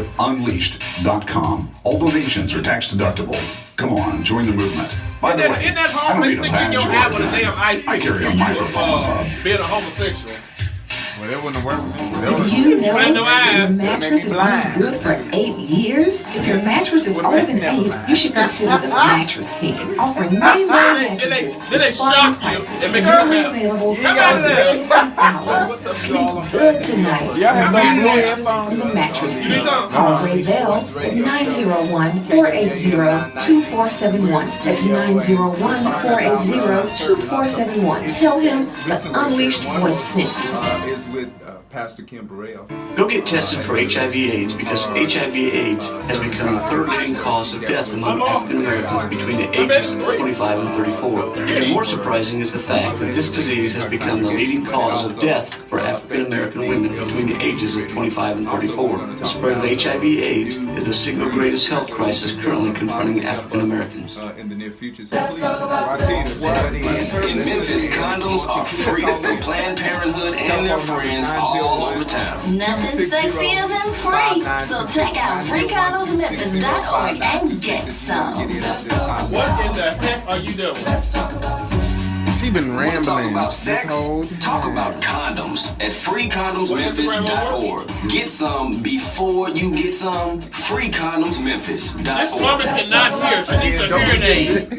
relationshipunleashed.com. All donations are tax deductible. Come on, join the movement. By the way, isn't that I hard don't to need stick a in your badge eye or with a damn ice I pick carry a if microphone. being a homosexual? Well, that wouldn't work. Did you know Well, no your eyes. mattress is only good for 8 years? If your mattress is older than 8, you should consider the Mattress King, offering rainbow mattresses. Then they shock you and make you Currently laugh. available Come out of there. $3 Sleep good tonight. Y'all have no blue Mattress headphones? from the Mattress You King. need some? Call Ray Bell at 901-480-2471. That's 901-480-2471. Tell him the Unleashed Voice sent you. Is with Pastor Kim Burrell. Go get tested for HIV/AIDS because HIV/AIDS has become the third leading cause of death among African Americans between the ages of 25 and 34. Even more surprising is the fact that this disease has become the leading cause of death for African American women between the ages of 25 and 34. The spread of HIV/AIDS is the single greatest health crisis currently confronting African Americans. In the near future. In Memphis, condoms are free from Planned Parenthood and their friends all over town. Nothing sexier than free. So check out freecondomsmemphis.org and get some. What in the heck are you doing? She been Want to talk rambling. about this sex? whole Talk time. about condoms at freecondomsmemphis.org. Get some before you get some. This freecondomsmemphis.org. woman cannot hear. She needs some hearing aids.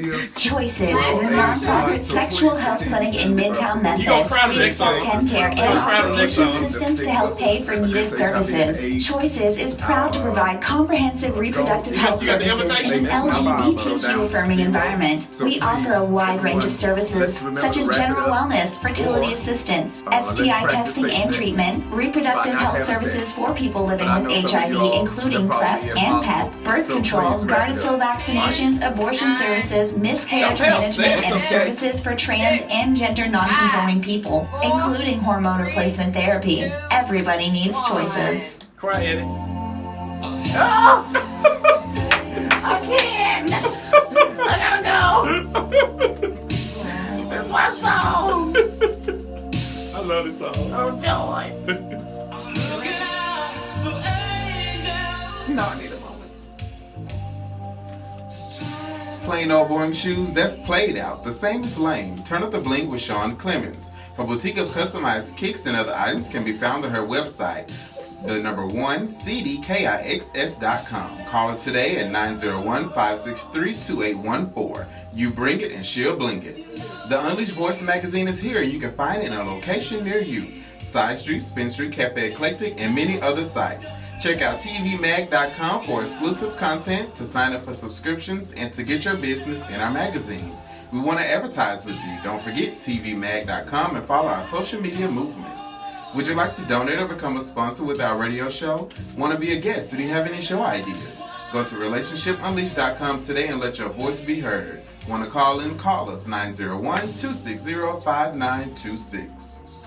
Choices is a nonprofit sexual health clinic in Midtown Memphis. You gonna cry the We next accept song. 10 care You gonna cry the and next outpatient song. assistance to help pay for needed services. Choices is proud to provide comprehensive reproductive health You got the services in an invitation? LGBTQ affirming environment. We offer a wide range of services such as general wellness, fertility assistance, STI testing and treatment, reproductive health services for people living with HIV, including PrEP and PEP, birth control, Gardasil vaccinations, abortion services, miscarriage management, and services for trans and gender non-conforming people, including hormone replacement therapy. Everybody needs choices. Cry, Eddie. I can't. I gotta go. That's my song. I love this song. Oh, joy. No, I need a moment. Plain old boring shoes, that's played out. The same as lame. Turn up the bling with Sean Clemons. Her boutique of customized kicks and other items can be found on her website, the number 1cdkixs.com. Call her today at 901-563-2814. You bring it and she'll bling it. The Unleashed Voice magazine is here and you can find it in a location near you. Side Street, Spin Street, Cafe Eclectic, and many other sites. Check out TUVmag.com for exclusive content, to sign up for subscriptions, and to get your business in our magazine. We want to advertise with you. Don't forget TVmag.com and follow our social media movements. Would you like to donate or become a sponsor with our radio show? Want to be a guest? Do you have any show ideas? Go to relationshipunleashed.com today and let your voice be heard. Want to call in? Call us 901-260-5926.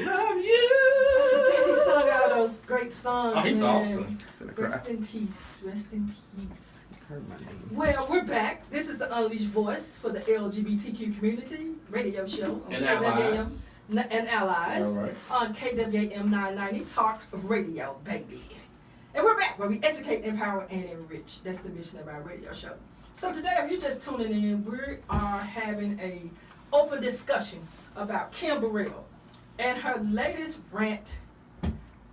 Love you. He sung all those great songs. Oh, he's man. awesome. Rest in peace. Rest in peace. Well, we're back. This is the Unleashed Voice for the LGBTQ community radio show on And KWAM allies. and allies All right. on KWAM 990 Talk Radio, baby. And we're back where we educate, empower, and enrich. That's the mission of our radio show. So today, if you're just tuning in, we are having a open discussion about Kim Burrell and her latest rant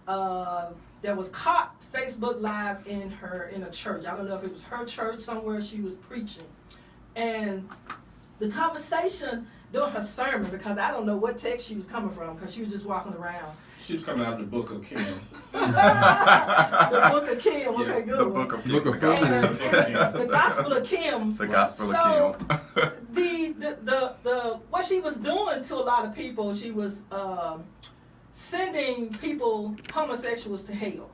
that was caught Facebook Live in a church. I don't know if it was her church, somewhere she was preaching. And the conversation during her sermon, because I don't know what text she was coming from, because she was just walking around. She was coming out of the book of Kim. The book of Kim, okay, good. The book of Kim. The Gospel of Kim. The Gospel of Kim. The what she was doing to a lot of people, she was sending people, homosexuals, to hell.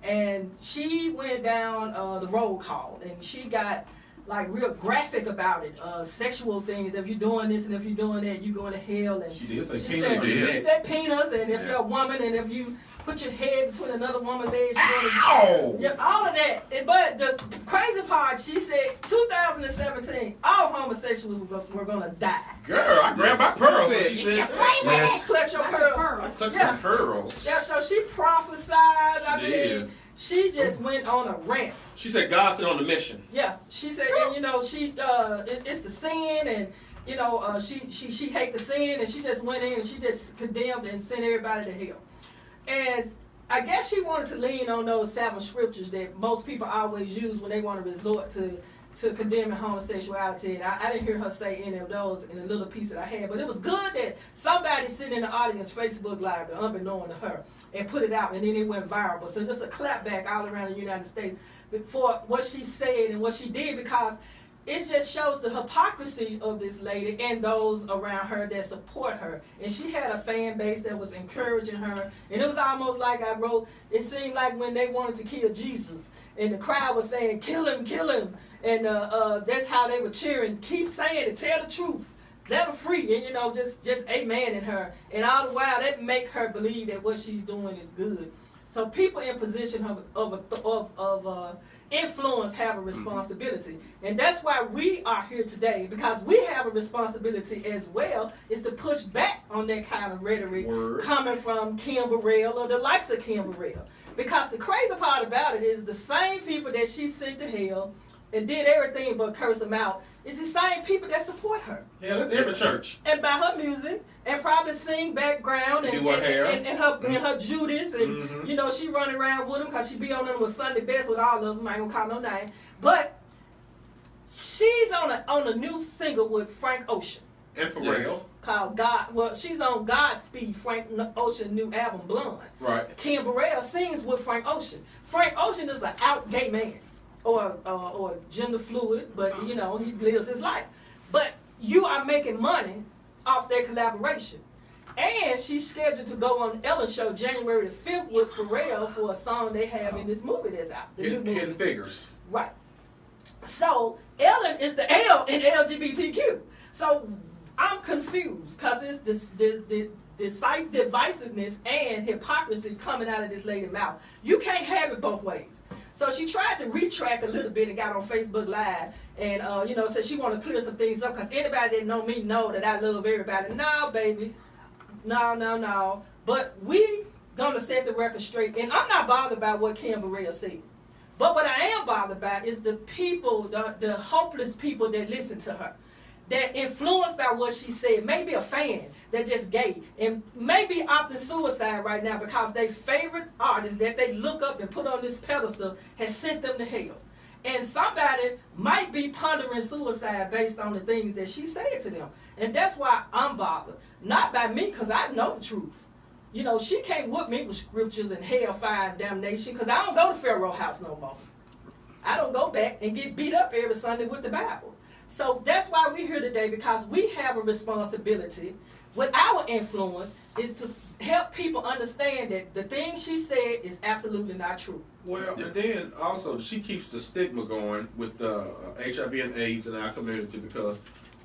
And she went down the roll call, and she got like real graphic about it, sexual things. If you're doing this and if you're doing that, you're going to hell. And She did say she penis. said penis, and if you're a woman, and if you put your head between another woman's legs, you're going to yeah, all of that. But the crazy part, she said 2017, all homosexuals were going to die. Girl, I grabbed my pearls. She said, Clutch your pearls. I clutched my pearls. Yeah, so she just went on a rant. She said God sent on the mission. Yeah, she said, and you know, it's the sin, and you know, she hate the sin, and she just went in and she just condemned and sent everybody to hell. And I guess she wanted to lean on those 7 scriptures that most people always use when they want to resort to condemning homosexuality. And I didn't hear her say any of those in a little piece that I had, but it was good that somebody sitting in the audience Facebook Live, unbeknown to her, and put it out, and then it went viral. So just a clapback all around the United States for what she said and what she did, because it just shows the hypocrisy of this lady and those around her that support her. And she had a fan base that was encouraging her. And it was almost like I wrote, it seemed like when they wanted to kill Jesus, and the crowd was saying, kill him, kill him. And that's how they were cheering. Keep saying it, tell the truth. Let her free, and you know, just amen in her. And all the while, that make her believe that what she's doing is good. So people in position of influence have a responsibility. And that's why we are here today, because we have a responsibility as well, is to push back on that kind of rhetoric coming from Kim Burrell or the likes of Kim Burrell. Because the crazy part about it is the same people that she sent to hell and did everything but curse them out, it's the same people that support her. Yeah, that's every church. And by her music, and probably sing background, and her Judas, and you know, she running around with them because she be on them with Sunday best with all of them. I ain't gonna call no name, but she's on a new single with Frank Ocean. And Pharrell. Called God. Well, she's on Godspeed, Frank Ocean's new album, Blonde. Right. Kim Burrell sings with Frank Ocean. Frank Ocean is an out gay man. Or gender fluid, but you know, he lives his life. But you are making money off their collaboration. And she's scheduled to go on Ellen Show January the 5th with Pharrell for a song they have in this movie that's out. Hidden Figures. Right. So Ellen is the L in LGBTQ. So I'm confused because it's this divisiveness and hypocrisy coming out of this lady's mouth. You can't have it both ways. So she tried to retract a little bit and got on Facebook Live and, you know, said she wanted to clear some things up because anybody that know me know that I love everybody. No, baby. No. But we going to set the record straight. And I'm not bothered about what Kim Burrell said. But what I am bothered about is the people, the hopeless people that listen to her, that influenced by what she said, maybe a fan that just gay, and maybe opting suicide right now because their favorite artist that they look up and put on this pedestal has sent them to hell. And somebody might be pondering suicide based on the things that she said to them. And that's why I'm bothered. Not by me, because I know the truth. You know, she can't whoop me with scriptures and hellfire and damnation, because I don't go to Pharaoh house no more. I don't go back and get beat up every Sunday with the Bible. So that's why we're here today, because we have a responsibility with our influence is to help people understand that the thing she said is absolutely not true. Well, and then also she keeps the stigma going with HIV and AIDS in our community, because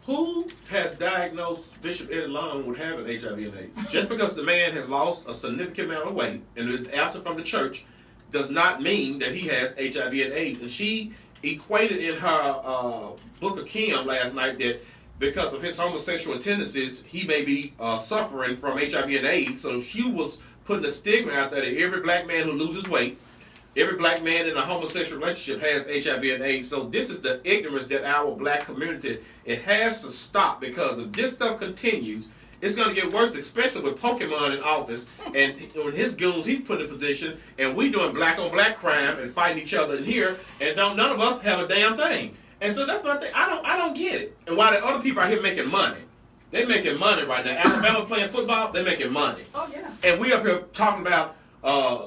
who has diagnosed Bishop Eddie Long with having HIV and AIDS? Just because the man has lost a significant amount of weight and is absent from the church does not mean that he has HIV and AIDS. And she equated in her Book of Kim last night that because of his homosexual tendencies, he may be suffering from HIV and AIDS. So she was putting a stigma out there that every black man who loses weight, every black man in a homosexual relationship has HIV and AIDS. So this is the ignorance that our black community, it has to stop, because if this stuff continues, it's going to get worse, especially with Pokemon in office and when his goons he's put in position, and we doing black on black crime and fighting each other in here, and none of us have a damn thing. And so that's my thing. I don't get it. And while the other people are here making money, they making money right now. Alabama playing football, they making money. Oh yeah. And we up here talking about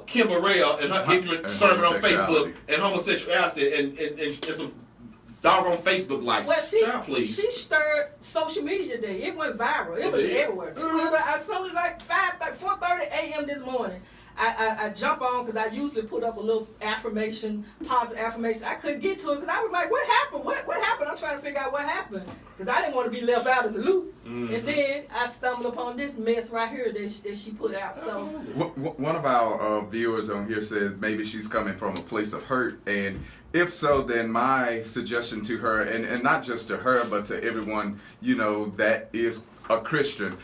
Kim Burrell and her ignorant sermon on Facebook and homosexuality and some doggone Facebook likes. Well, please. She stirred social media today. It went viral. It was everywhere. As soon as 4:30 a.m. this morning, I jump on because I usually put up a little affirmation, positive affirmation. I couldn't get to it because I was like, what happened? What happened? I'm trying to figure out what happened because I didn't want to be left out of the loop. Mm-hmm. And then I stumbled upon this mess right here that she put out. So one of our viewers on here said maybe she's coming from a place of hurt, and if so, then my suggestion to her, and not just to her, but to everyone, you know, that is a Christian,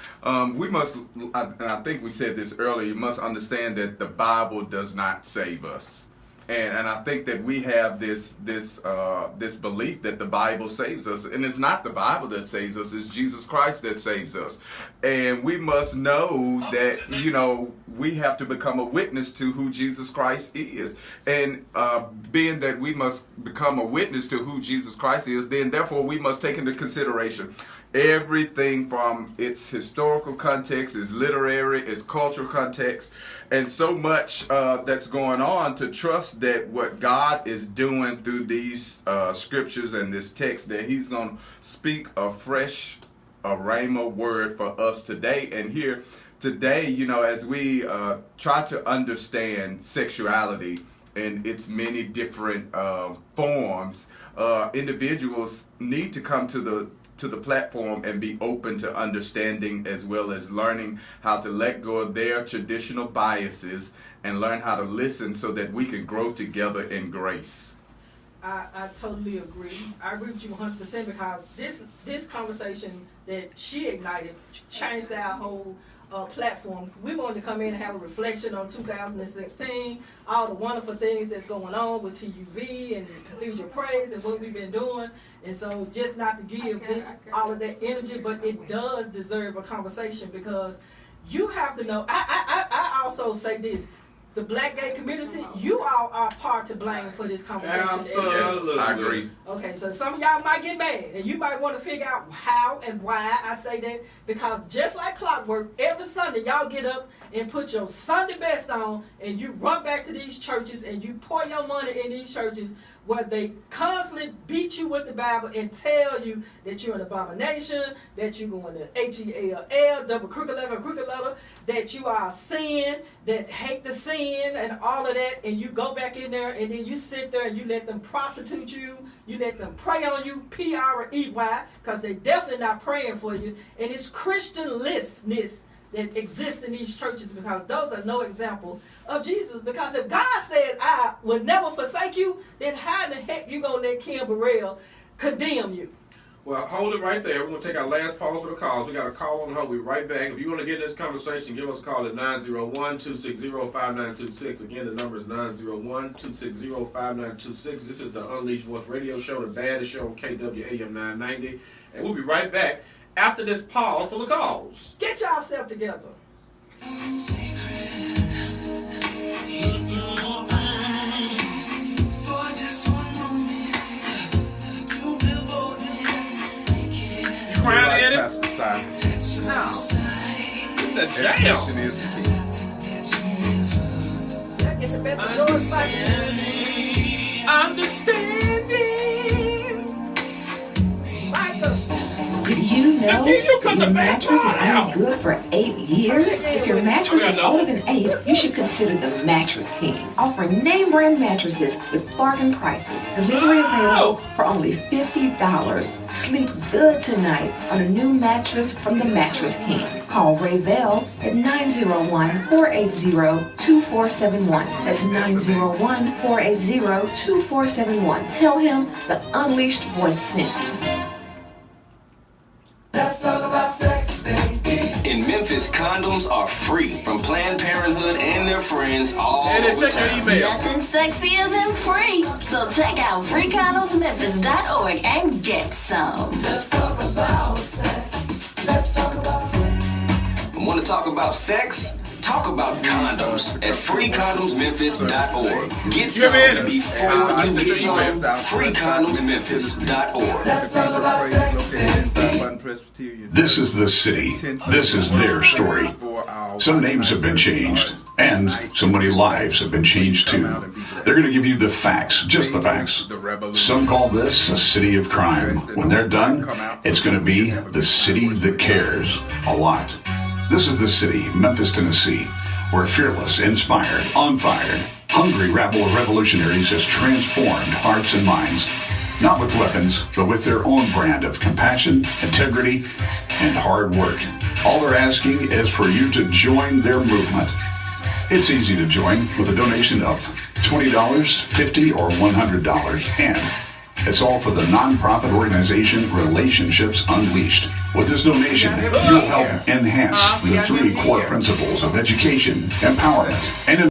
we must, and I think we said this earlier, you must understand that the Bible does not save us. And I think that we have this belief that the Bible saves us, and it's not the Bible that saves us; it's Jesus Christ that saves us. And we must know that we have to become a witness to who Jesus Christ is. And being that we must become a witness to who Jesus Christ is, then therefore we must take into consideration everything from its historical context, its literary, its cultural context, and so much that's going on, to trust that what God is doing through these scriptures and this text, that he's going to speak a fresh rhema word for us today. And here today, as we try to understand sexuality in its many different forms, individuals need to come to the platform and be open to understanding, as well as learning how to let go of their traditional biases and learn how to listen, so that we can grow together in grace. I totally agree. I agree with you 100%, because this conversation that she ignited changed our whole platform. We wanted to come in and have a reflection on 2016, all the wonderful things that's going on with TUV and Cathedral Praise and what we've been doing. And so just not to give all of that energy, but it does deserve a conversation, because you have to know. I also say this. The black gay community, you all are part to blame for this conversation. Absolutely. Yes, I agree. Okay, so some of y'all might get mad, and you might want to figure out how and why I say that, because just like clockwork, every Sunday y'all get up and put your Sunday best on, and you run back to these churches, and you pour your money in these churches where they constantly beat you with the Bible and tell you that you're an abomination, that you're going to H-E-L-L, double crooked letter, that you are sin, that hate the sin and all of that, and you go back in there and then you sit there and you let them prostitute you, you let them prey on you, P-R-E-Y, because they're definitely not praying for you, and it's Christianlessness that exists in these churches, because those are no example of Jesus. Because if God said, I will never forsake you, then how in the heck you going to let Kim Burrell condemn you? Well, hold it right there. We're going to take our last pause for the calls. We got a call on hold. We'll be right back. If you want to get in this conversation, give us a call at 901-260-5926. Again, the number is 901-260-5926. This is the Unleashed Voice Radio Show, the baddest show on KWAM 990. And we'll be right back after this pause for the calls. Get yourself together. Crying at it? Pastor Simon. No. It's the jam. Get the best of yours, Understanding. Michael. Did you know your mattress is only good for 8 years? If your mattress is older than 8, you should consider the Mattress King, offering name brand mattresses with bargain prices. Delivery available for only $50. Sleep good tonight on a new mattress from the Mattress King. Call Rayvell at 901-480-2471. That's 901-480-2471. Tell him the Unleashed Voice sent you. Let's talk about sex, baby. In Memphis, condoms are free from Planned Parenthood and their friends all the time. Nothing sexier than free. So check out freecondomsmemphis.org and get some. Let's talk about sex. Let's talk about sex. Want to talk about sex? Talk about condoms at freecondomsmemphis.org. Get some before you get some. freecondomsmemphis.org. Let's talk about sex. This is the city. This is their story. Some names have been changed, and so many lives have been changed too. They're going to give you the facts, just the facts. Some call this a city of crime. When they're done, it's going to be the city that cares a lot. This is the city, Memphis, Tennessee, where fearless, inspired, on fire, hungry rabble of revolutionaries has transformed hearts and minds, not with weapons, but with their own brand of compassion, integrity, and hard work. All they're asking is for you to join their movement. It's easy to join with a donation of $20, $50, or $100, and it's all for the nonprofit organization Relationships Unleashed. With this donation, you'll help enhance the 3 core principles of education, empowerment, and